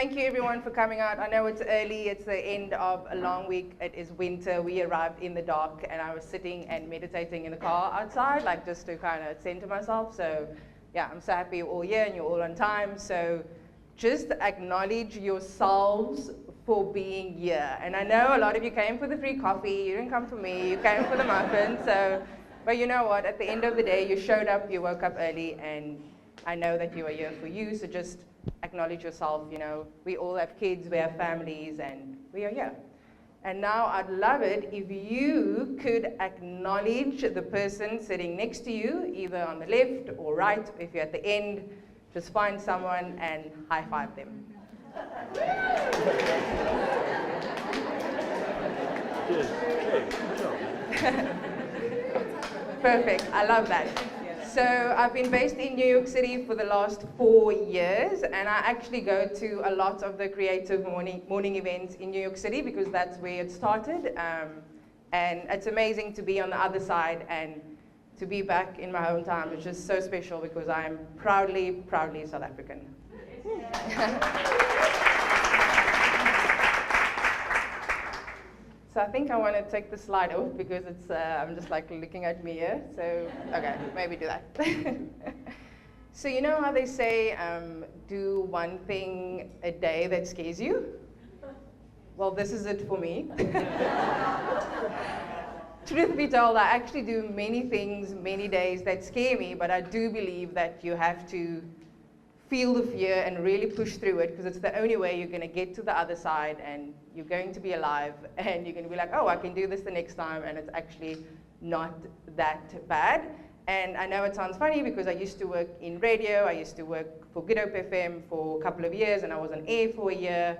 Thank you everyone for coming out. I know it's early, it's the end of a long week, it is winter. We arrived in the dark and I was sitting and meditating in the car outside, like just to kind of center myself. So yeah, I'm so happy you're all here and you're all on time. So just acknowledge yourselves for being here. And I know a lot of you came for the free coffee, you didn't come for me, you came for the muffins. But you know what, at the end of the day, you showed up, you woke up early, and I know that you are here for you, so just acknowledge yourself. You know, we all have kids, we have families, and we are here. And now I'd love it if you could acknowledge the person sitting next to you, either on the left or right. If you're at the end, just find someone and high five them. Perfect, I love that. So I've been based in New York City for the last 4 years, and I actually go to a lot of the Creative Morning events in New York City because that's where it started. And it's amazing to be on the other side and to be back in my hometown. It's just so special because I'm proudly South African. So I think I want to take the slide off because it's, I'm just like looking at me here. So, okay, maybe do that. So you know how they say, do one thing a day that scares you? Well, this is it for me. Truth be told, I actually do many things, many days that scare me, but I do believe that you have to feel the fear and really push through it, because it's the only way you're going to get to the other side and you're going to be alive and you're going to be like, oh, I can do this the next time, and it's actually not that bad. And I know it sounds funny because I used to work in radio, I used to work for Good Hope FM for a couple of years, and I was on air for a year,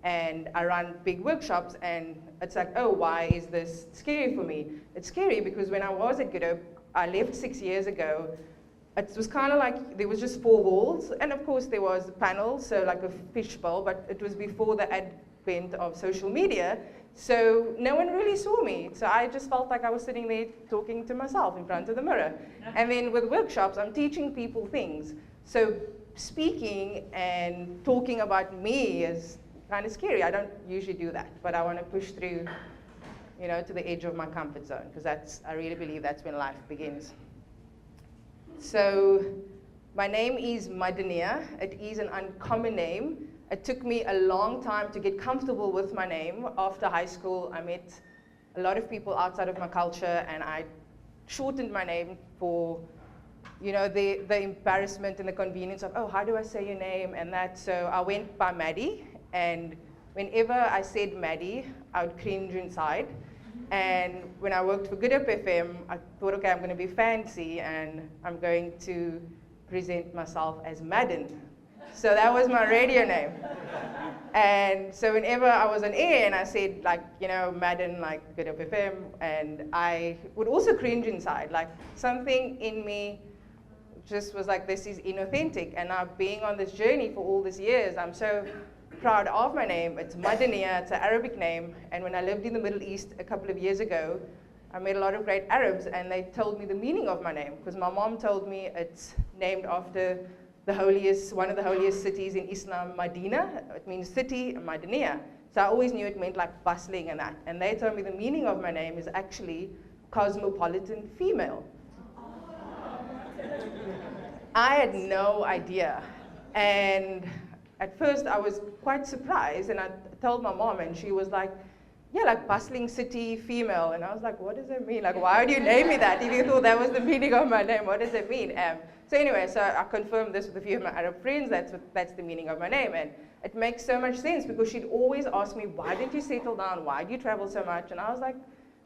and I run big workshops, and it's like, oh, why is this scary for me? It's scary because when I was at Good Hope, I left 6 years ago. It was kind of like there was just 4 walls, and of course there was panels, so like a fishbowl, but it was before the advent of social media, so no one really saw me. So I just felt like I was sitting there talking to myself in front of the mirror. And then with workshops, I'm teaching people things. So speaking and talking about me is kind of scary. I don't usually do that, but I want to push through, you know, to the edge of my comfort zone, because I really believe that's when life begins. So my name is Madineyah. It is an uncommon name. It took me a long time to get comfortable with my name. After high school, I met a lot of people outside of my culture, and I shortened my name for, you know, the embarrassment and the convenience of, oh, how do I say your name and that. So I went by Maddie, and whenever I said Maddie, I would cringe inside. And when I worked for Good Hope FM, I thought, okay, I'm going to be fancy, and I'm going to present myself as Madden. So that was my radio name. And so whenever I was on air and I said, like, you know, Madden, like Good Hope FM, and I would also cringe inside. Like, something in me just was like, this is inauthentic. And now being on this journey for all these years, I'm so proud of my name. It's Madineyah, it's an Arabic name, and when I lived in the Middle East a couple of years ago, I met a lot of great Arabs, and they told me the meaning of my name, because my mom told me it's named after the holiest, one of the holiest cities in Islam, Madinah. It means city, Madineyah. So I always knew it meant like bustling and that, and they told me the meaning of my name is actually cosmopolitan female. I had no idea, and at first, I was quite surprised, and I told my mom, and she was like, yeah, like bustling city female. And I was like, what does that mean? Like, why would you name me that? If you thought that was the meaning of my name, what does it mean? So anyway, so I confirmed this with a few of my Arab friends, that's the meaning of my name. And it makes so much sense, because she'd always ask me, why didn't you settle down? Why do you travel so much? And I was like,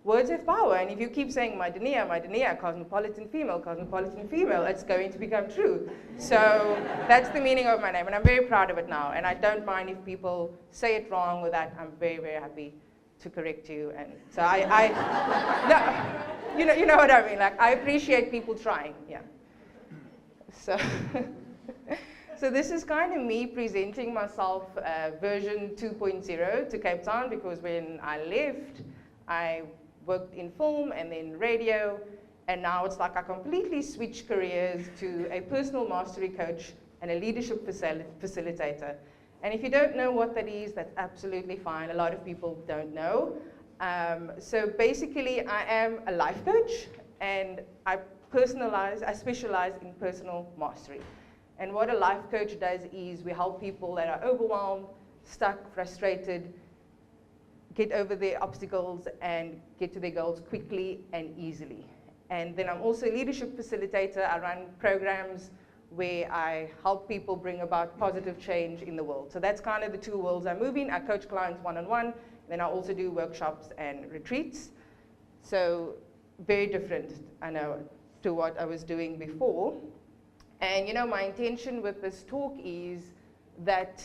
words have power, and if you keep saying Madineyah, Madineyah, cosmopolitan female, it's going to become true. So that's the meaning of my name, and I'm very proud of it now, and I don't mind if people say it wrong with that. I'm very, very happy to correct you, and so no, you know what I mean, like, I appreciate people trying, yeah. So, so this is kind of me presenting myself, version 2.0 to Cape Town, because when I left, I worked in film and then radio, and now it's like I completely switched careers to a personal mastery coach and a leadership facilitator. And if you don't know what that is, that's absolutely fine. A lot of people don't know. So basically, I am a life coach, and I specialize in personal mastery. And what a life coach does is we help people that are overwhelmed, stuck, frustrated, get over their obstacles and get to their goals quickly and easily. And then I'm also a leadership facilitator. I run programs where I help people bring about positive change in the world. So that's kind of the two worlds I move in. I coach clients one-on-one, then I also do workshops and retreats. So very different, I know, to what I was doing before. And you know, my intention with this talk is that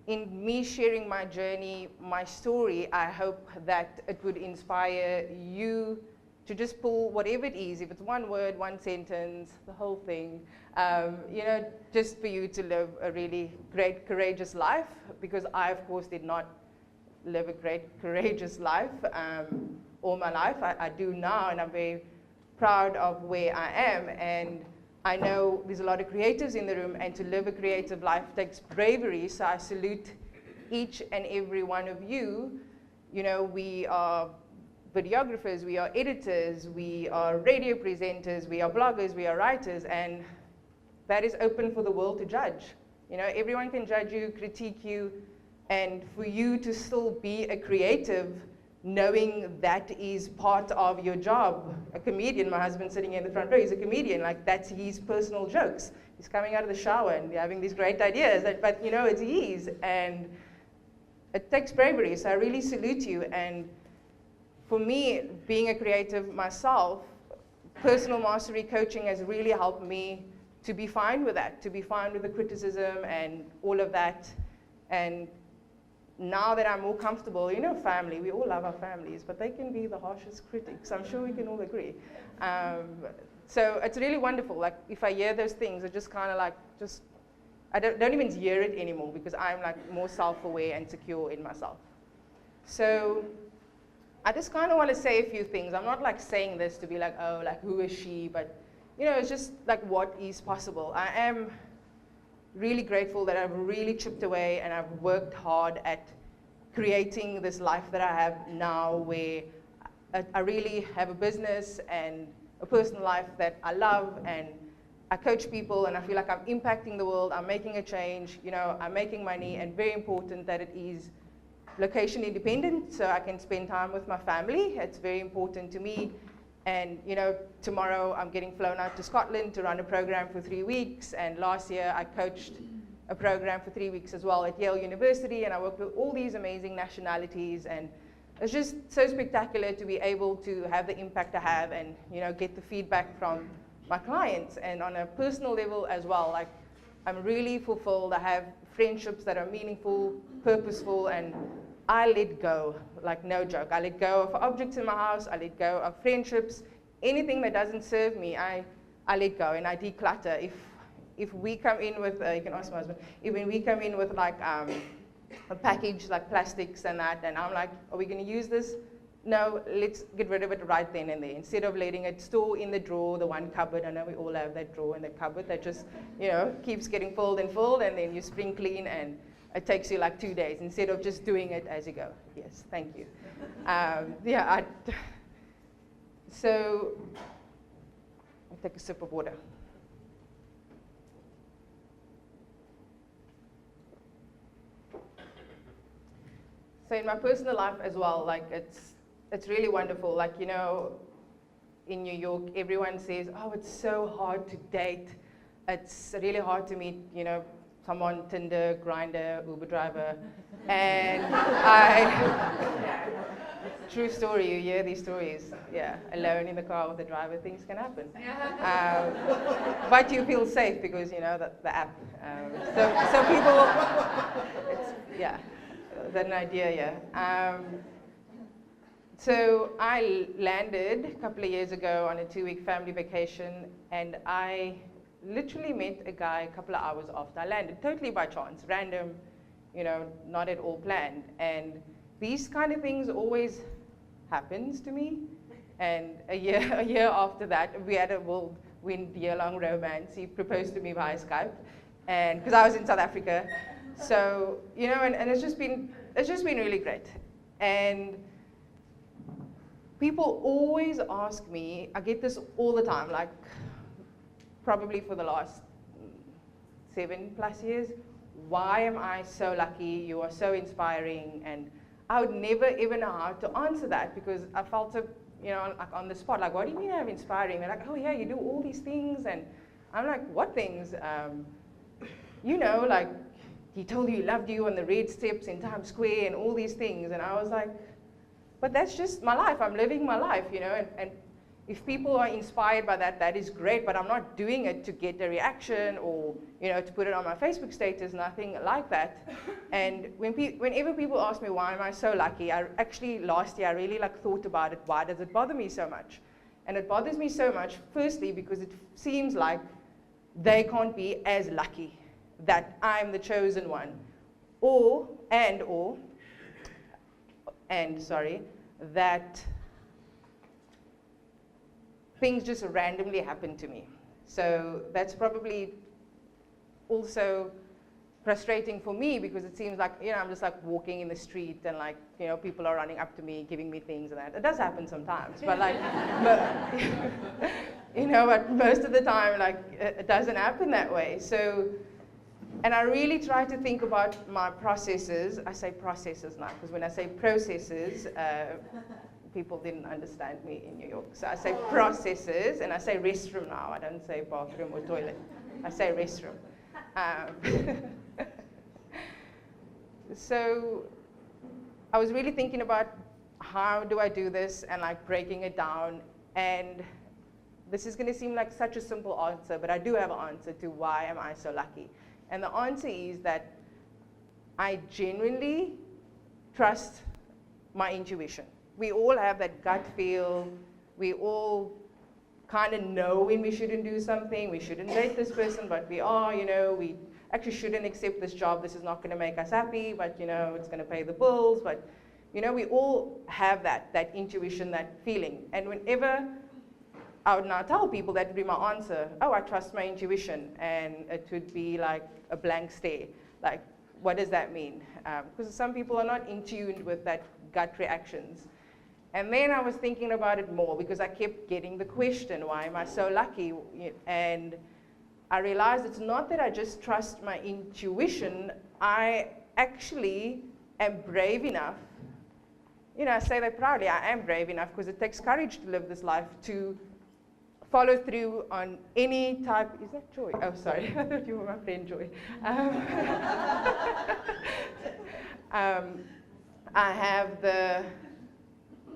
in me sharing my journey, my story, I hope that it would inspire you to just pull whatever it is, if it's one word, one sentence, the whole thing, you know, just for you to live a really great, courageous life, because I, of course, did not live a great, courageous life all my life. I do now, and I'm very proud of where I am, and I know there's a lot of creatives in the room, and to live a creative life takes bravery, so I salute each and every one of you. You know, we are videographers, we are editors, we are radio presenters, we are bloggers, we are writers, and that is open for the world to judge. You know, everyone can judge you, critique you, and for you to still be a creative, knowing that is part of your job. A comedian, my husband sitting in the front row, he's a comedian, like that's his personal jokes. He's coming out of the shower and having these great ideas, but you know, it's his, and it takes bravery, so I really salute you. And for me, being a creative myself, personal mastery coaching has really helped me to be fine with that, to be fine with the criticism and all of that. And now that I'm more comfortable, you know, family, we all love our families, but they can be the harshest critics. I'm sure we can all agree. So it's really wonderful. Like, if I hear those things, I just kind of like, I don't even hear it anymore, because I'm like more self-aware and secure in myself. So I just kind of want to say a few things. I'm not like saying this to be like, oh, like who is she? But, you know, it's just like what is possible. I am really grateful that I've really chipped away and I've worked hard at creating this life that I have now, where I really have a business and a personal life that I love, and I coach people, and I feel like I'm impacting the world, I'm making a change, you know, I'm making money, and very important that it is location independent, so I can spend time with my family. It's very important to me. And you know, tomorrow I'm getting flown out to Scotland to run a program for 3 weeks, and last year I coached a program for 3 weeks as well at Yale University, and I worked with all these amazing nationalities, and it's just so spectacular to be able to have the impact I have, and you know, get the feedback from my clients. And on a personal level as well, like, I'm really fulfilled. I have friendships that are meaningful, purposeful, and I let go, like no joke. I let go of objects in my house, I let go of friendships, anything that doesn't serve me, I let go and I declutter. If we come in with, you can ask my husband, when we come in with like a package like plastics and that, and I'm like, are we going to use this? No, let's get rid of it right then and there, instead of letting it store in the drawer, the one cupboard. I know we all have that drawer in the cupboard that just, you know, keeps getting filled, and then you spring clean, and it takes you like 2 days, instead of just doing it as you go. Yes, thank you. So I'll take a sip of water. So in my personal life as well, like it's really wonderful. Like, you know, in New York, everyone says, oh, it's so hard to date. It's really hard to meet, you know, someone, Tinder, Grindr, Uber driver. And true story, you hear these stories. Yeah, alone in the car with the driver, things can happen. But you feel safe because, you know, the app. So people, yeah, that's an idea, yeah. So I landed a couple of years ago on a 2-week family vacation, and I literally met a guy a couple of hours after I landed, totally by chance, random, you know, not at all planned. And these kind of things always happens to me. And a year after that, we had a whirlwind year-long romance. He proposed to me via Skype. and because I was in South Africa. So, you know, and it's just been really great. And people always ask me, I get this all the time, like probably for the last 7+ years, why am I so lucky? You are so inspiring. And I would never ever know how to answer that because I felt so, you know, like on the spot, like, what do you mean I'm inspiring? They're like, oh yeah, you do all these things. And I'm like, what things? You know, like, he told you he loved you on the red steps in Times Square and all these things. And I was like, but that's just my life. I'm living my life, you know. And if people are inspired by that, that is great. But I'm not doing it to get a reaction or, you know, to put it on my Facebook status, nothing like that. And whenever people ask me why am I so lucky, last year I really like thought about it. Why does it bother me so much? And it bothers me so much, firstly, because it seems like they can't be as lucky, that I'm the chosen one, that things just randomly happen to me. So that's probably also frustrating for me because it seems like, you know, I'm just like walking in the street and like, you know, people are running up to me, giving me things and that. It does happen sometimes, but like, you know, but most of the time, like, it doesn't happen that way. So, and I really try to think about my processes. I say processes now, because when I say processes, people didn't understand me in New York. So I say processes, and I say restroom now. I don't say bathroom or toilet. I say restroom. So I was really thinking about how do I do this and like breaking it down. And this is going to seem like such a simple answer, but I do have an answer to why am I so lucky. And the answer is that I genuinely trust my intuition. We all have that gut feel. We all kind of know when we shouldn't do something. We shouldn't date this person, but we are, you know, we actually shouldn't accept this job. This is not going to make us happy, but, you know, it's going to pay the bills. But, you know, we all have that intuition, that feeling. And whenever I would now tell people, that would be my answer. Oh, I trust my intuition. And it would be like a blank stare. Like, what does that mean? Because some people are not in tune with that gut reactions. And then I was thinking about it more because I kept getting the question, why am I so lucky? And I realized it's not that I just trust my intuition. I actually am brave enough. You know, I say that proudly. I am brave enough because it takes courage to live this life, to follow through on any type. Is that Joy? Oh, sorry. I thought you were my friend, Joy. I have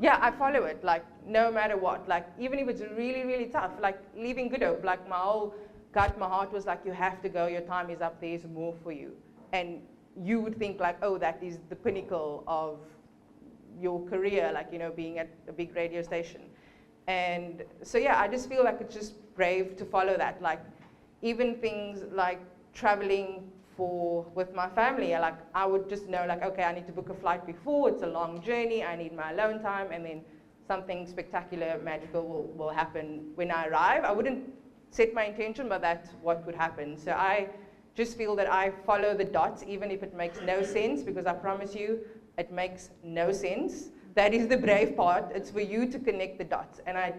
I follow it, like, no matter what. Like, even if it's really, really tough, like leaving Good Hope, like my whole gut, my heart was like, you have to go, your time is up, there's more for you. And you would think like, oh, that is the pinnacle of your career, like, you know, being at a big radio station. And so, yeah, I just feel like it's just brave to follow that. Like, even things like traveling with my family, I would just know, like, okay, I need to book a flight before, it's a long journey, I need my alone time, and then something spectacular, magical will happen when I arrive. I wouldn't set my intention, but that's what would happen. So I just feel that I follow the dots, even if it makes no sense, because I promise you, it makes no sense. That is the brave part. It's for you to connect the dots. And I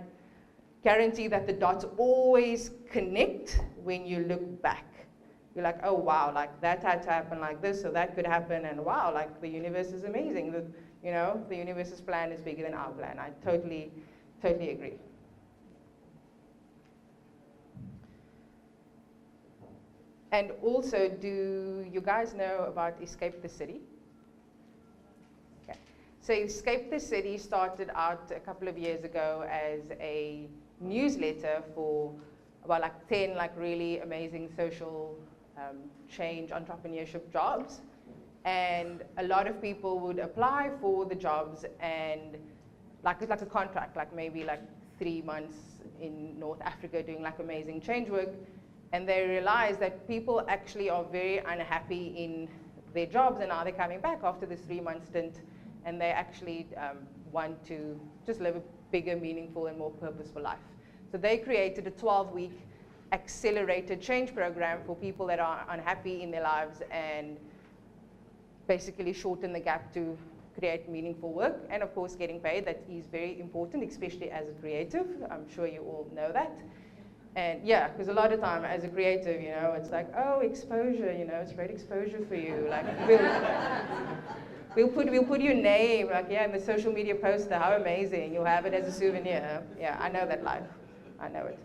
guarantee that the dots always connect when you look back. You're like, oh, wow, like that had to happen like this, so that could happen, and wow, like the universe is amazing. You know, the universe's plan is bigger than our plan. I totally, totally agree. And also, do you guys know about Escape the City? Okay. So Escape the City started out a couple of years ago as a newsletter for about like 10 like really amazing social change entrepreneurship jobs. And a lot of people would apply for the jobs, and like it's like a contract, like maybe like 3 months in North Africa doing like amazing change work. And they realize that people actually are very unhappy in their jobs, and now they're coming back after this 3-month stint, and they actually want to just live a bigger, meaningful, and more purposeful life. So they created a 12-week accelerated change program for people that are unhappy in their lives and basically shorten the gap to create meaningful work. And of course, getting paid, that is very important, especially as a creative. I'm sure you all know that. And yeah, because a lot of time as a creative, you know, it's like, oh, exposure, you know, it's great exposure for you. Like, we'll put your name, like, yeah, in the social media poster, how amazing, you'll have it as a souvenir. Yeah, I know that life, I know it.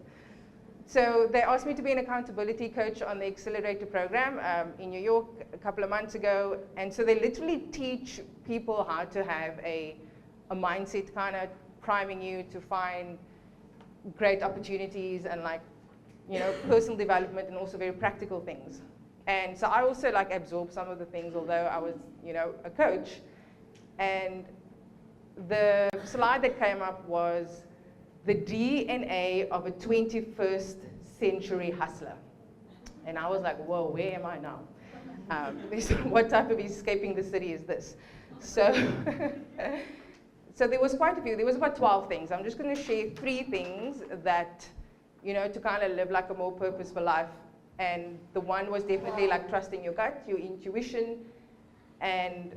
So they asked me to be an accountability coach on the Accelerator program in New York a couple of months ago. And so they literally teach people how to have a mindset, kind of priming you to find great opportunities and, like, you know, personal development and also very practical things. And so I also, like, absorbed some of the things, although I was, you know, a coach. And the slide that came up was the DNA of a 21st century hustler. And I was like, whoa, where am I now? What type of escaping the city is this? So, so there was quite a few. There was about 12 things. I'm just going to share 3 things that, you know, to kind of live like a more purposeful life. And the one was definitely like trusting your gut, your intuition. And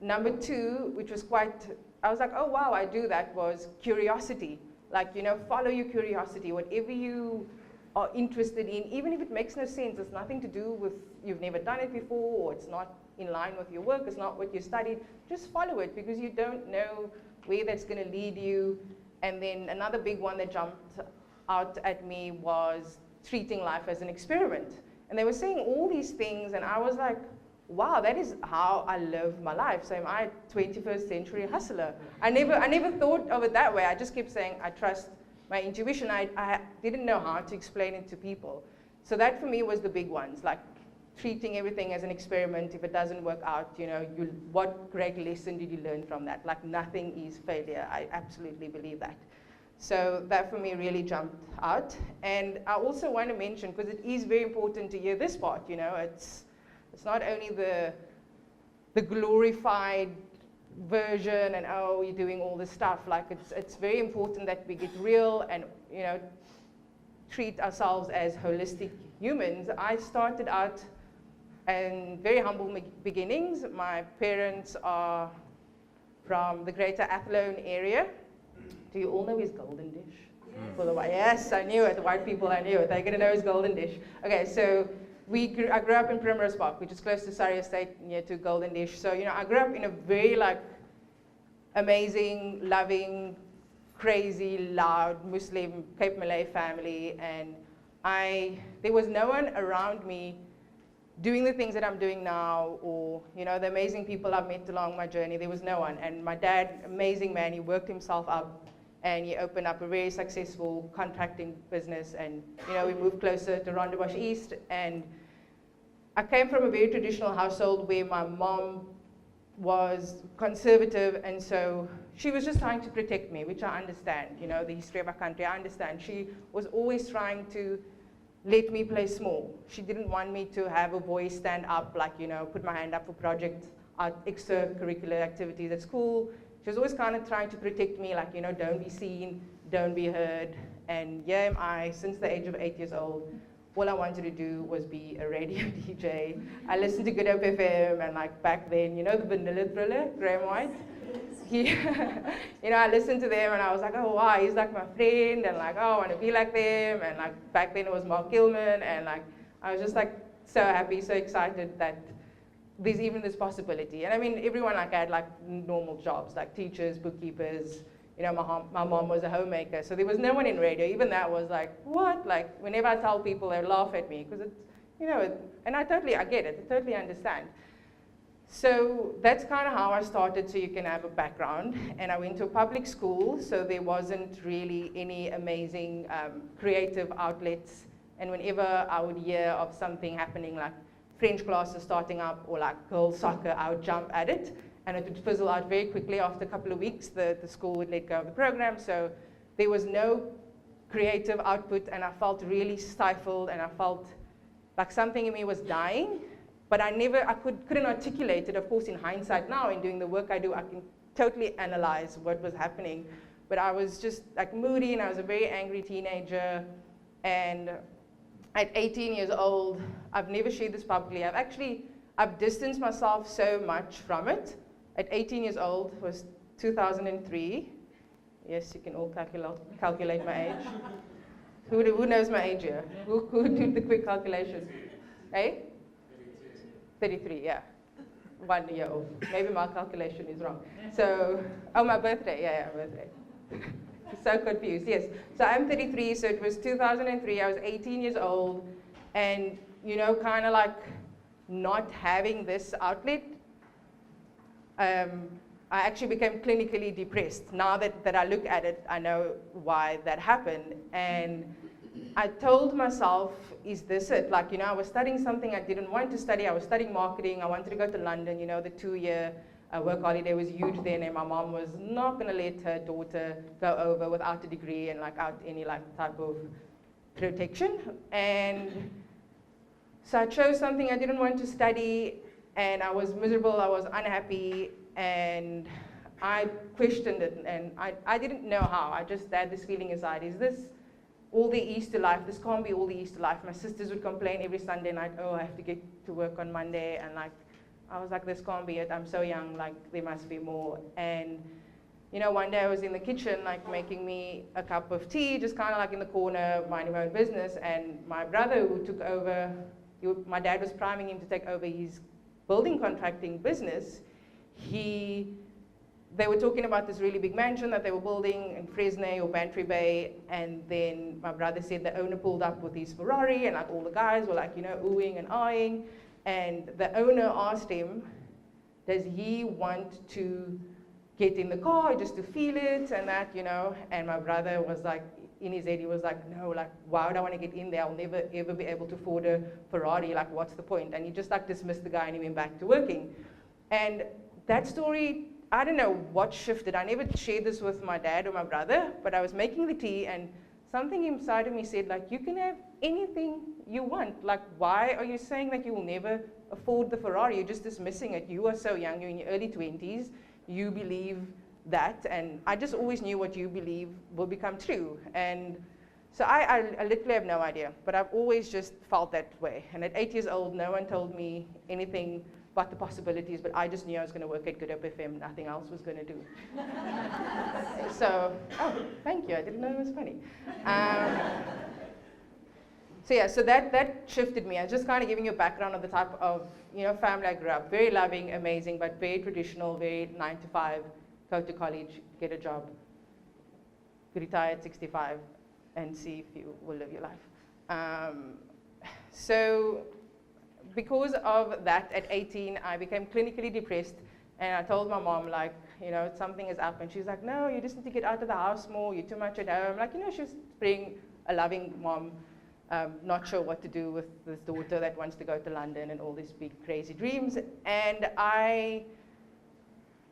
number 2, which was quite, I was like, oh wow, I do that, was curiosity. Like, you know, follow your curiosity. Whatever you are interested in, even if it makes no sense, it's nothing to do with, you've never done it before, or it's not in line with your work, it's not what you studied, just follow it, because you don't know where that's going to lead you. And then another big one that jumped out at me was treating life as an experiment. And they were saying all these things, and I was like, wow, that is how I live my life. So am I a 21st century hustler? I never thought of it that way. I just kept saying, I trust my intuition. I didn't know how to explain it to people. So that for me was the big ones, like treating everything as an experiment. If it doesn't work out, you know, what great lesson did you learn from that? Like, nothing is failure. I absolutely believe that. So that for me really jumped out. And I also want to mention, because it is very important to hear this part, you know, it's not only the glorified version and, oh, you're doing all this stuff. Like, it's very important that we get real and, you know, treat ourselves as holistic humans. I started out in very humble beginnings. My parents are from the greater Athlone area. Do you all know his Golden Dish? For the white, yes, I knew it. The white people, I knew it. They're going to know his Golden Dish. Okay, so I grew up in Primrose Park, which is close to Surrey Estate, near to Golden Dish. So, you know, I grew up in a very, like, amazing, loving, crazy, loud Muslim Cape Malay family. And there was no one around me doing the things that I'm doing now, or, you know, the amazing people I've met along my journey. There was no one. And my dad, amazing man, he worked himself up, and he opened up a very successful contracting business. And, you know, we moved closer to Rondebosch East. And I came from a very traditional household where my mom was conservative, and so she was just trying to protect me, which I understand. You know, the history of our country, I understand. She was always trying to let me play small. She didn't want me to have a voice, stand up, like, you know, put my hand up for projects, extracurricular activities at school. She was always kind of trying to protect me, like, you know, don't be seen, don't be heard. And here am I, since the age of 8 years old, all I wanted to do was be a radio DJ. I listened to Good Hope FM, and, like, back then, you know, the Vanilla Thriller, Graham White? You know, I listened to them, and I was like, oh, wow, he's like my friend, and, like, oh, I want to be like them. And, like, back then it was Mark Gilman, and, like, I was just, like, so happy, so excited that there's even this possibility. And I mean, everyone, like, had, like, normal jobs, like teachers, bookkeepers. You know, my mom was a homemaker, so there was no one in radio. Even that was like, what? Like, whenever I tell people, they laugh at me, because it's, you know, and I get it, I totally understand. So that's kind of how I started, so you can have a background. And I went to a public school, so there wasn't really any amazing creative outlets. And whenever I would hear of something happening, like French classes starting up, or like girls soccer, I would jump at it. And it would fizzle out very quickly. After a couple of weeks, the school would let go of the program. So there was no creative output, and I felt really stifled, and I felt like something in me was dying. But I couldn't articulate it. Of course, in hindsight now, in doing the work I do, I can totally analyze what was happening. But I was just, like, moody, and I was a very angry teenager. And at 18 years old, I've never shared this publicly. I've distanced myself so much from it. At 18 years old was 2003. Yes, you can all calculate my age. Who knows my age here? Who did the quick calculation? Eh? 33, yeah. 1 year old. Maybe my calculation is wrong. So, oh, my birthday. Yeah, birthday. So confused, yes. So I'm 33, so it was 2003. I was 18 years old. And, you know, kind of like not having this outlet, I actually became clinically depressed. Now that I look at it, I know why that happened. And I told myself, is this it? Like, you know, I was studying something I didn't want to study. I was studying marketing. I wanted to go to London. You know, the 2-year work holiday was huge then, and my mom was not going to let her daughter go over without a degree and, like, out any, like, type of protection. And so I chose something I didn't want to study, and I was miserable. I was unhappy, and I questioned it, and I didn't know how. I just had this feeling inside, is this all there is to life? This can't be all there is to life. My sisters would complain every Sunday night, oh, I have to get to work on Monday, and like, I was like, this can't be it. I'm so young, like, there must be more. And, you know, one day I was in the kitchen, like, making me a cup of tea, just kind of like in the corner, minding my own business, and my brother who took over, my dad was priming him to take over his building contracting business. They were talking about this really big mansion that they were building in Fresnay or Bantry Bay, and then my brother said the owner pulled up with his Ferrari, and like all the guys were like, you know, oohing and eyeing, and the owner asked him, does he want to get in the car just to feel it and that, you know? And my brother was like, in his head, he was like, no, like, why would I want to get in there? I'll never ever be able to afford a Ferrari, like, what's the point? And he just like dismissed the guy and he went back to working. And that story, I don't know what shifted. I never shared this with my dad or my brother, but I was making the tea and something inside of me said, like, you can have anything you want. Like, why are you saying that you will never afford the Ferrari? You're just dismissing it. You are so young, you're in your early 20s, you believe that, and I just always knew what you believe will become true. And so I literally have no idea, but I've always just felt that way. And at 8 years old, no one told me anything about the possibilities, but I just knew I was going to work at Good Hope FM. Nothing else was going to do. So, oh, thank you. I didn't know it was funny. So yeah, so that shifted me. I was just kind of giving you a background of the type of, you know, family I grew up. Very loving, amazing, but very traditional, very 9 to 5. Go to college, get a job, retire at 65, and see if you will live your life. So because of that, at 18, I became clinically depressed, and I told my mom, like, you know, something is up, and she's like, no, you just need to get out of the house more, you're too much at home. Like, you know, she was being a loving mom, not sure what to do with this daughter that wants to go to London and all these big, crazy dreams. And I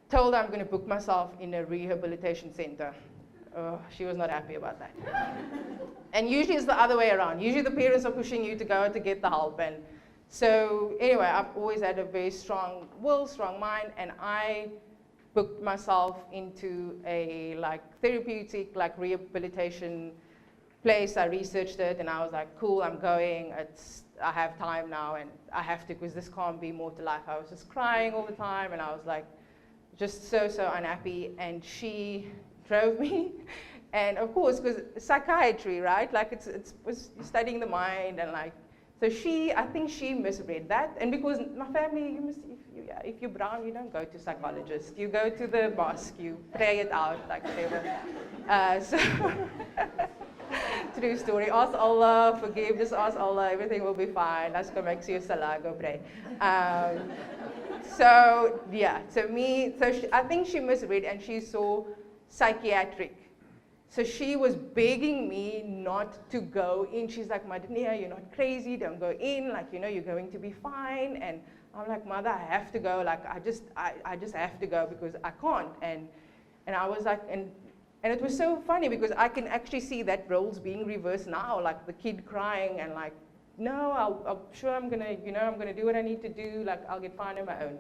told her I'm going to book myself in a rehabilitation center. Oh, she was not happy about that. And usually it's the other way around. Usually the parents are pushing you to go to get the help. And so anyway, I've always had a very strong will, strong mind, and I booked myself into a like therapeutic, like rehabilitation place. I researched it, and I was like, cool, I'm going. I have time now, and I have to, because this can't be more to life. I was just crying all the time, and I was like, just so unhappy. And she drove me, and of course, because psychiatry, right? Like it's studying the mind, and like, so I think she misread that. And because my family, if you're brown, you don't go to psychologists. You go to the mosque, you pray it out, like whatever. So, true story. Ask Allah, forgive, just ask Allah, everything will be fine. Let's go make you salah, go pray. So yeah, I think she misread, and she saw psychiatric. So she was begging me not to go in. She's like, Madineyah, you're not crazy, don't go in, like, you know, you're going to be fine. And I'm like, Mother, I have to go, like, I just have to go because I can't. And I was like, and it was so funny because I can actually see that roles being reversed now, like the kid crying and like, no, I'm sure I'm gonna do what I need to do, like I'll get fine on my own.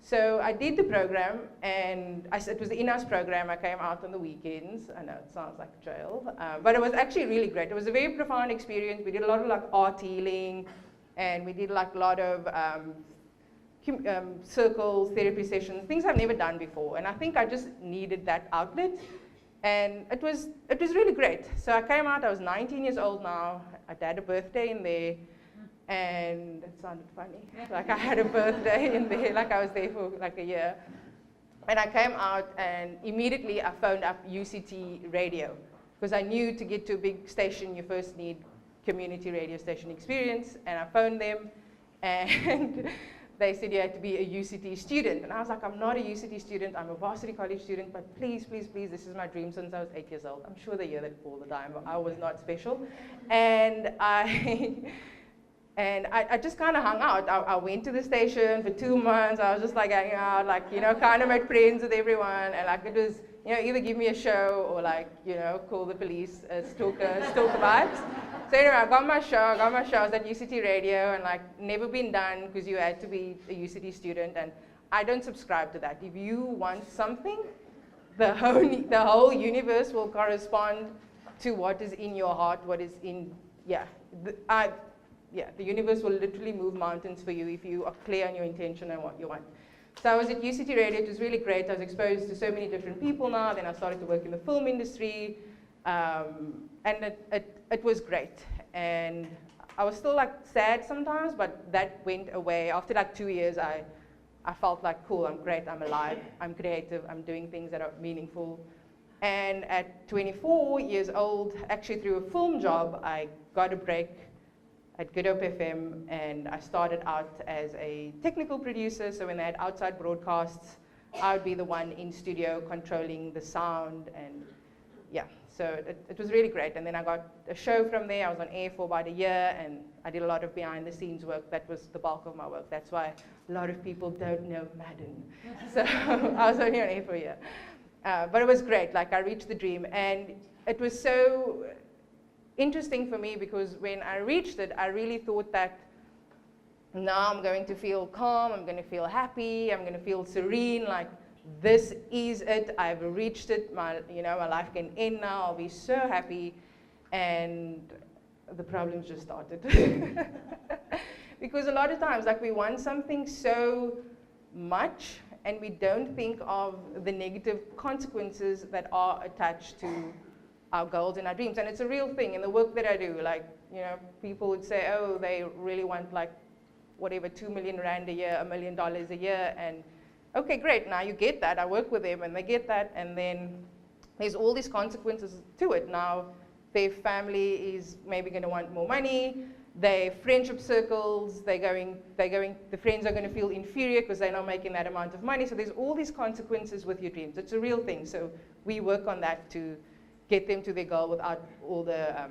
So I did the program, and it was the in-house program. I came out on the weekends. I know it sounds like jail, but it was actually really great. It was a very profound experience. We did a lot of like art healing, and we did like a lot of circles, therapy sessions, things I've never done before. And I think I just needed that outlet, and it was really great. So I came out. I was 19 years old now. I had a birthday in there. And it sounded funny. Like I had a birthday in there, like I was there for like a year. And I came out, and immediately I phoned up UCT radio, because I knew to get to a big station, you first need community radio station experience. And I phoned them, and they said you had to be a UCT student. And I was like, I'm not a UCT student, I'm a varsity college student, but please, please, please, this is my dream since I was 8 years old. I'm sure they hear that all the time, but I was not special. And I just kind of hung out. I went to the station for 2 months. I was just like hanging out, like, you know, kind of made friends with everyone. And like it was, you know, either give me a show or like, you know, call the police, stalker vibes. So anyway, I got my show. I was at UCT Radio, and like never been done, because you had to be a UCT student. And I don't subscribe to that. If you want something, the whole universe will correspond to what is in your heart, what is in, the universe will literally move mountains for you if you are clear on your intention and what you want. So I was at UCT Radio. It was really great. I was exposed to so many different people now. Then I started to work in the film industry, and it was great. And I was still like sad sometimes, but that went away. After like 2 years, I felt like, cool, I'm great, I'm alive, I'm creative, I'm doing things that are meaningful. And at 24 years old, actually through a film job, I got a break at Good Hope FM, and I started out as a technical producer. So when they had outside broadcasts, I would be the one in studio controlling the sound, and yeah, so it was really great. And then I got a show from there. I was on air for about a year, and I did a lot of behind the scenes work. That was the bulk of my work. That's why a lot of people don't know Madden. So I was only on air for a year. But it was great. Like I reached the dream, and it was so interesting for me, because when I reached it, I really thought that now I'm going to feel calm, I'm going to feel happy, I'm going to feel serene, like this is it, I've reached it, my life can end now, I'll be so happy. And the problems just started. Because a lot of times, like, we want something so much, and we don't think of the negative consequences that are attached to our goals and our dreams. And it's a real thing in the work that I do. Like, you know, people would say, oh, they really want like whatever, 2 million rand a year, $1 million a year. And okay, great, now you get that. I work with them and they get that. And then there's all these consequences to it. Now their family is maybe going to want more money. Their friendship circles, the friends are going to feel inferior because they're not making that amount of money. So there's all these consequences with your dreams. It's a real thing. So we work on that to get them to their goal without all the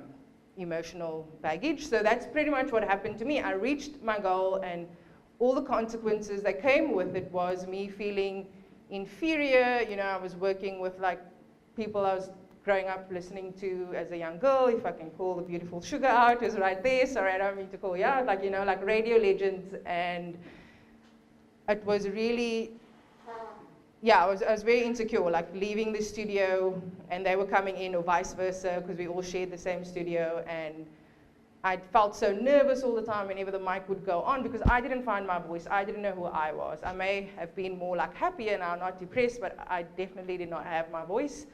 emotional baggage. So that's pretty much what happened to me. I reached my goal, and all the consequences that came with it was me feeling inferior. You know, I was working with like people I was growing up listening to as a young girl, if I can call the beautiful Sugar out, who's right there. Sorry, I don't mean to call you out. Like, you know, like radio legends. And it was really, yeah, I was very insecure, like leaving the studio and they were coming in, or vice versa, because we all shared the same studio. And I felt so nervous all the time whenever the mic would go on, because I didn't find my voice. I didn't know who I was. I may have been more like happier now, not depressed, but I definitely did not have my voice.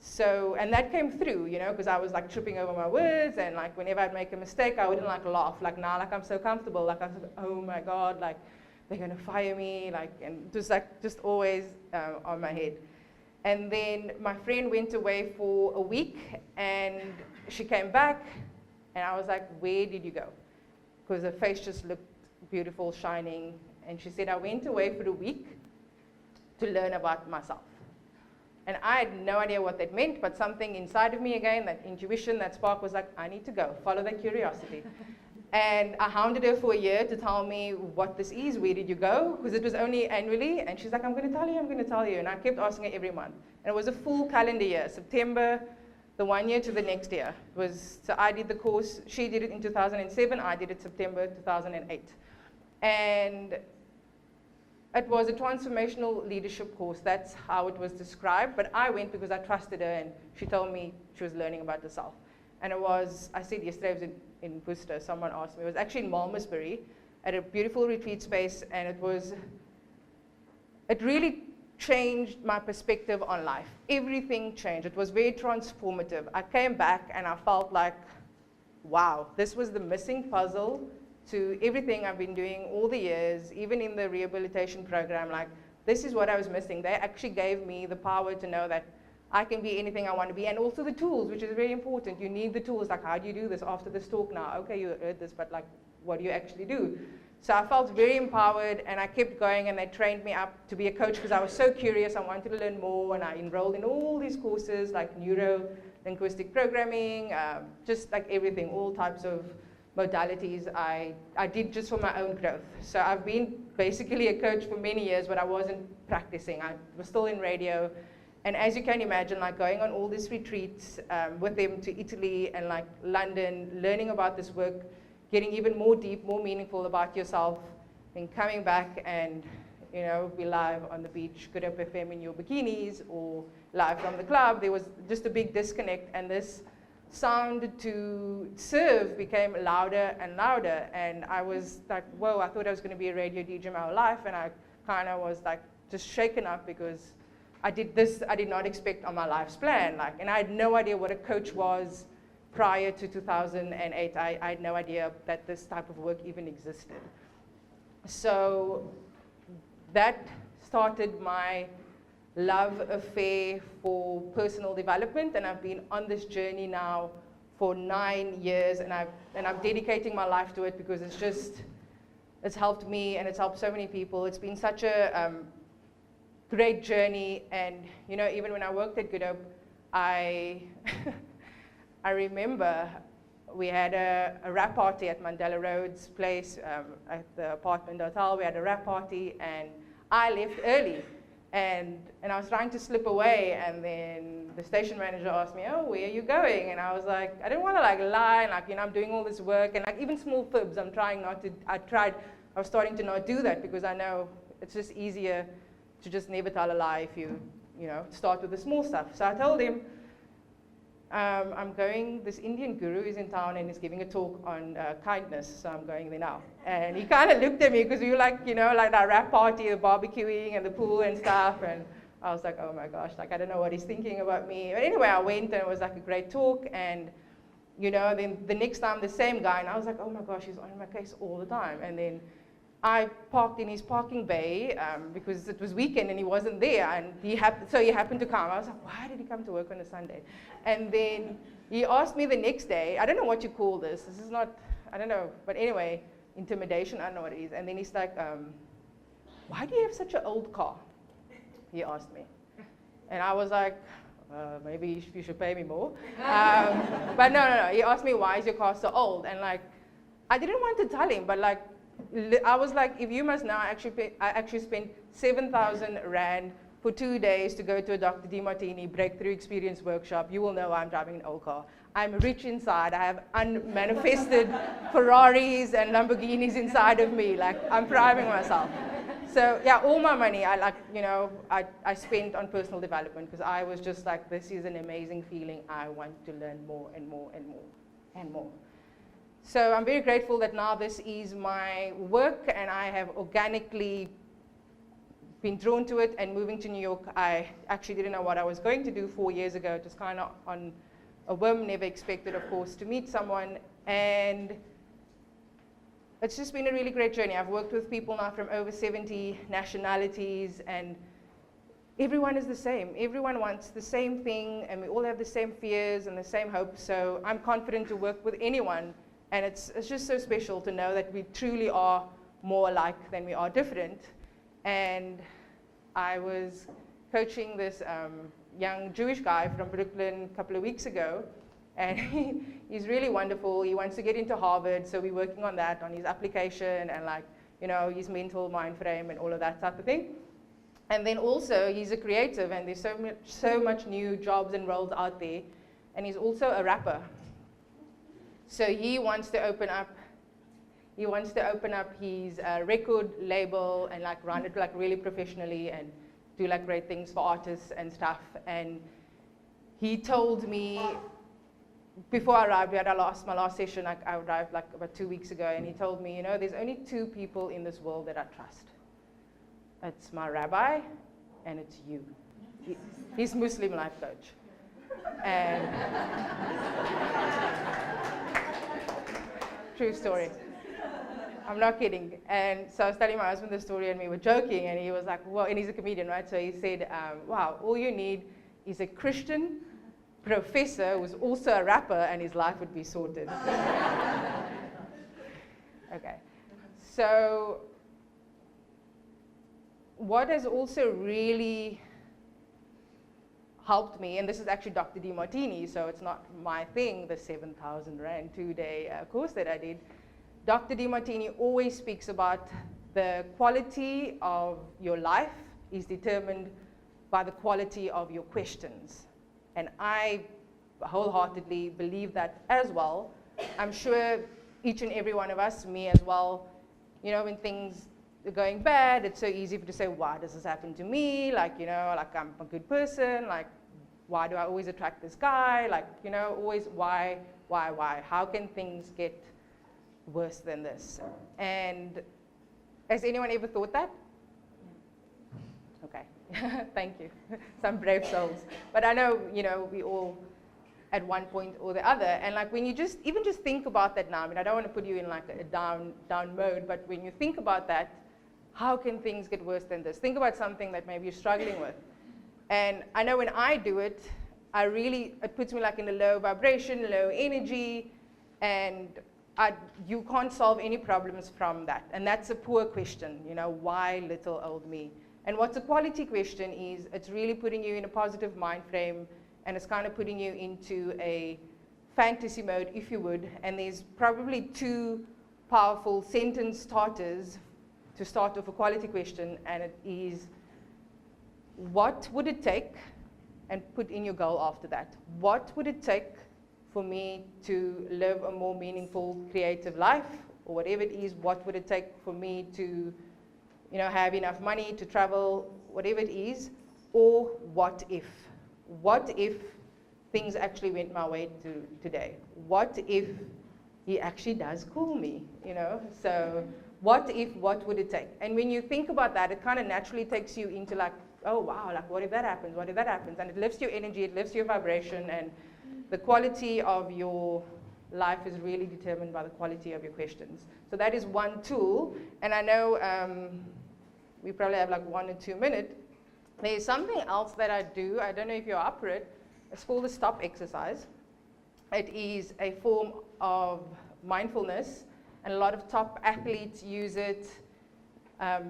So, and that came through, you know, because I was like tripping over my words, and like whenever I'd make a mistake, I wouldn't like laugh. Like now, like I'm so comfortable, like I was like, oh my God, like they're gonna fire me, like, and just like, just always on my head. And then my friend went away for a week, and she came back, and I was like, where did you go? Because her face just looked beautiful, shining. And she said, I went away for a week to learn about myself. And I had no idea what that meant, but something inside of me again, that intuition, that spark was like, I need to go, follow that curiosity. And I hounded her for a year to tell me what this is, where did you go? Because it was only annually, and she's like, I'm gonna tell you, I'm gonna tell you. And I kept asking her every month. And it was a full calendar year, September, the 1 year to the next year. So I did the course, she did it in 2007, I did it September 2008. And It was a transformational leadership course. That's how it was described. But I went because I trusted her, and she told me she was learning about herself. And it was, I said yesterday, it was in Worcester. Someone asked me. It was actually in Malmesbury at a beautiful retreat space, and it really changed my perspective on life. Everything changed. It was very transformative. I came back and I felt like, wow, this was the missing puzzle to everything I've been doing all the years, even in the rehabilitation program. Like, this is what I was missing. They actually gave me the power to know that I can be anything I want to be, and also the tools, which is very important. You need the tools, like, how do you do this after this talk now? Okay, you heard this, but like, what do you actually do? So I felt very empowered, and I kept going, and they trained me up to be a coach because I was so curious. I wanted to learn more, and I enrolled in all these courses, like neuro-linguistic programming, just like everything, all types of modalities I did just for my own growth. So I've been basically a coach for many years, but I wasn't practicing. I was still in radio. And as you can imagine, like going on all these retreats with them to Italy and like London, learning about this work, getting even more deep, more meaningful about yourself, and coming back and, you know, be live on the beach, Good Up FM in your bikinis, or live from the club. There was just a big disconnect, and this sound to serve became louder and louder. And I was like, whoa, I thought I was going to be a radio DJ my whole life, and I kind of was like just shaken up because I did this I did not expect on my life's plan. Like, and I had no idea what a coach was prior to 2008. I had no idea that this type of work even existed. So that started my love affair for personal development, and I've been on this journey now for 9 years, and I'm dedicating my life to it because it's helped me and it's helped so many people. It's been such a great journey, and you know, even when I worked at Good Hope, I remember we had a wrap party at Mandela Road's place at the apartment hotel. We had a wrap party, and I left early, and I was trying to slip away, and then the station manager asked me, "Oh, where are you going?" And I was like, I didn't want to like lie, and like, you know, I'm doing all this work, and like even small fibs, I'm trying not to. I was starting to not do that because I know it's just easier to just never tell a lie if you know, start with the small stuff. So I told him, I'm going, this Indian guru is in town and is giving a talk on kindness, so I'm going there now. And he kind of looked at me because we were like, you know, like that wrap party, the barbecuing and the pool and stuff, and I was like, oh my gosh, like I don't know what he's thinking about me. But anyway, I went, and it was like a great talk, and you know, then the next time the same guy, and I was like, oh my gosh, he's on my case all the time. And then I parked in his parking bay because it was weekend and he wasn't there, and he happened to come. I was like, why did he come to work on a Sunday? And then he asked me the next day, I don't know what you call this. This is not, I don't know, but anyway, intimidation, I don't know what it is. And then he's like, why do you have such an old car? He asked me. And I was like, maybe you should pay me more. But no. He asked me, why is your car so old? And like, I didn't want to tell him, but like, I was like, if you must know, I actually spent 7,000 Rand for 2 days to go to a Dr. DiMartini breakthrough experience workshop. You will know I'm driving an old car. I'm rich inside. I have unmanifested Ferraris and Lamborghinis inside of me. Like, I'm driving myself. So yeah, all my money I spent on personal development because I was just like, this is an amazing feeling. I want to learn more and more and more and more. So I'm very grateful that now this is my work, and I have organically been drawn to it. And moving to New York, I actually didn't know what I was going to do 4 years ago. Just kind of on a whim, never expected, of course, to meet someone. And it's just been a really great journey. I've worked with people now from over 70 nationalities, and everyone is the same. Everyone wants the same thing, and we all have the same fears and the same hopes. So I'm confident to work with anyone. And it's just so special to know that we truly are more alike than we are different. And I was coaching this young Jewish guy from Brooklyn a couple of weeks ago, and he's really wonderful. He wants to get into Harvard, so we're working on that, on his application and like, you know, his mental mind frame and all of that type of thing. And then also he's a creative, and there's so much new jobs and roles out there, and he's also a rapper. So he wants to open up He wants to open up his record label and like run it like really professionally and do like great things for artists and stuff. And he told me, before I arrived, we had my last session, like I arrived like about 2 weeks ago, and he told me, you know, there's only 2 people in this world that I trust. It's my rabbi, and it's you. He's Muslim life coach. And true story. I'm not kidding. And so I was telling my husband the story, and we were joking, and he was like, well, and he's a comedian, right? So he said, wow, all you need is a Christian professor who's also a rapper, and his life would be sorted. Okay. So what has also really helped me, and this is actually Dr. DeMartini, so it's not my thing, the 7,000 Rand 2-day course that I did. Dr. DeMartini always speaks about the quality of your life is determined by the quality of your questions. And I wholeheartedly believe that as well. I'm sure each and every one of us, me as well, you know, when things are going bad, it's so easy to say, why does this happen to me? Like, you know, like I'm a good person. Like, why do I always attract this guy? Like, you know, always why? How can things get worse than this? And has anyone ever thought that? Okay, thank you. Some brave souls. But I know, you know, we all at one point or the other. And like when you even just think about that now, I mean, I don't want to put you in like a down mode, but when you think about that, how can things get worse than this? Think about something that maybe you're struggling with. And I know when I do it, it puts me like in a low vibration, low energy, and you can't solve any problems from that. And that's a poor question, you know, why little old me? And what's a quality question is, it's really putting you in a positive mind frame, and it's kind of putting you into a fantasy mode, if you would. And there's probably 2 powerful sentence starters to start off a quality question, and it is, what would it take, and put in your goal after that. What would it take for me to live a more meaningful, creative life, or whatever it is? What would it take for me to, you know, have enough money to travel, whatever it is? Or what if? What if things actually went my way today? What if he actually does call me, you know? So what would it take? And when you think about that, it kind of naturally takes you into like, oh wow, like what if that happens? What if that happens? And it lifts your energy, it lifts your vibration, and the quality of your life is really determined by the quality of your questions. So that is one tool. And I know we probably have like 1 or 2 minutes. There's something else that I do. I don't know if you're up for it. It's called the stop exercise. It is a form of mindfulness, and a lot of top athletes use it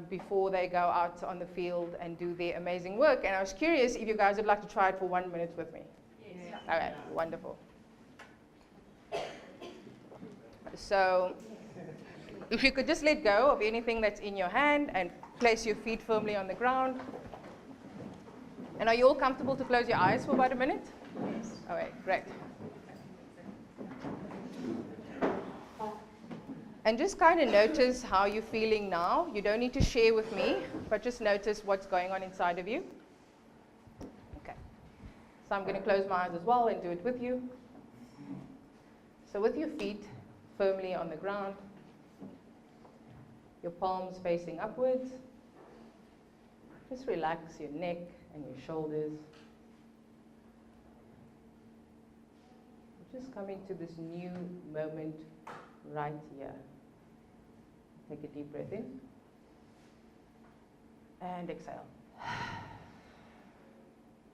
before they go out on the field and do their amazing work. And I was curious if you guys would like to try it for 1 minute with me. Yes. All right, wonderful. So if you could just let go of anything that's in your hand and place your feet firmly on the ground. And are you all comfortable to close your eyes for about a minute? Yes. All right, great. And just kind of notice how you're feeling now. You don't need to share with me, but just notice what's going on inside of you. Okay. So I'm going to close my eyes as well and do it with you. So with your feet firmly on the ground, your palms facing upwards, just relax your neck and your shoulders. Just come into this new moment right here. Take a deep breath in and exhale.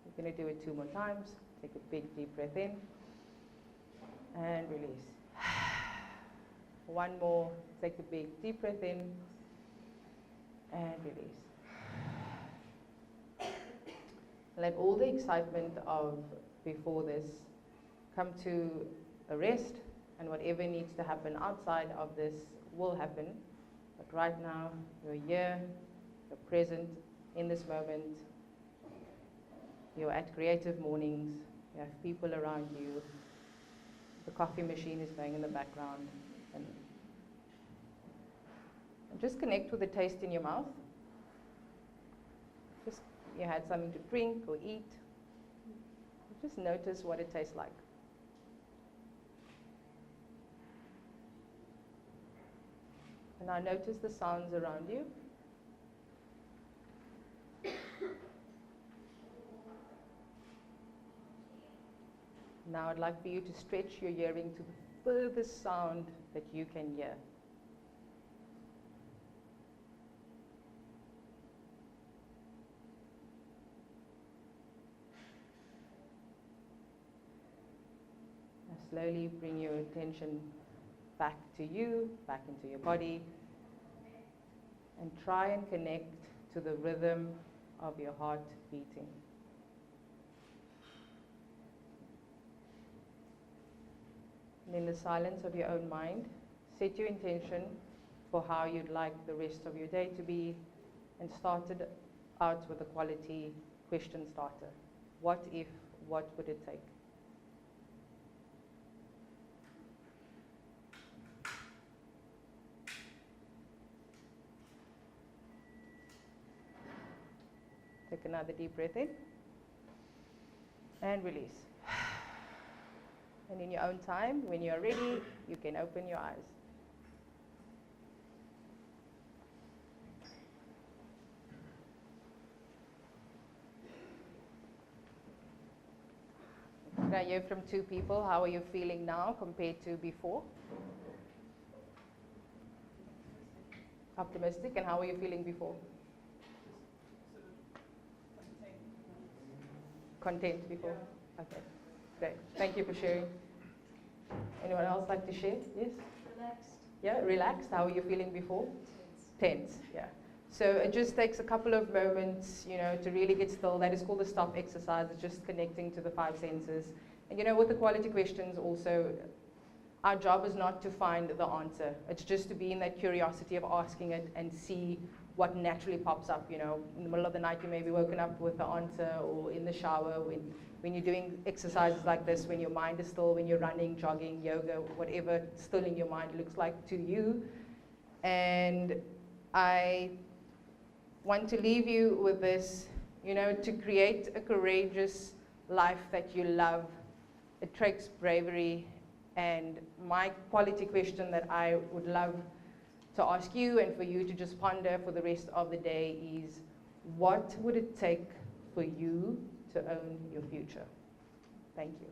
We're going to do it 2 more times. Take a big deep breath in and release. 1 more. Take a big deep breath in and release. Let all the excitement of before this come to a rest, and whatever needs to happen outside of this will happen. But right now, you're here, you're present in this moment. You're at Creative Mornings, you have people around you. The coffee machine is going in the background, and Just connect with the taste in your mouth. Just you had something to drink or eat. Just notice what it tastes like. And now notice the sounds around you. Now I'd like for you to stretch your hearing to the furthest sound that you can hear. Now slowly bring your attention back to you, back into your body, and try and connect to the rhythm of your heart beating. And in the silence of your own mind, set your intention for how you'd like the rest of your day to be, and start it out with a quality question starter. What if, what would it take? Take another deep breath in and release. And in your own time, when you're ready, you can open your eyes. Can I hear from two people? How are you feeling now compared to before? Optimistic. And how are you feeling before? Content before? Okay, great. Thank you for sharing. Anyone else like to share? Yes? Relaxed. Yeah, relaxed. How are you feeling before? Tense, yeah. So it just takes a couple of moments, to really get still. That is called the stop exercise. It's just connecting to the five senses. And with the quality questions also, our job is not to find the answer. It's just to be in that curiosity of asking it and see what naturally pops up. In the middle of the night, you may be woken up with the answer, or in the shower, when you're doing exercises like this, when your mind is still, when you're running, jogging, yoga, whatever still in your mind looks like to you. And I want to leave you with this, to create a courageous life that you love. It takes bravery. And my quality question that I would love to ask you and for you to just ponder for the rest of the day is, what would it take for you to own your future? Thank you.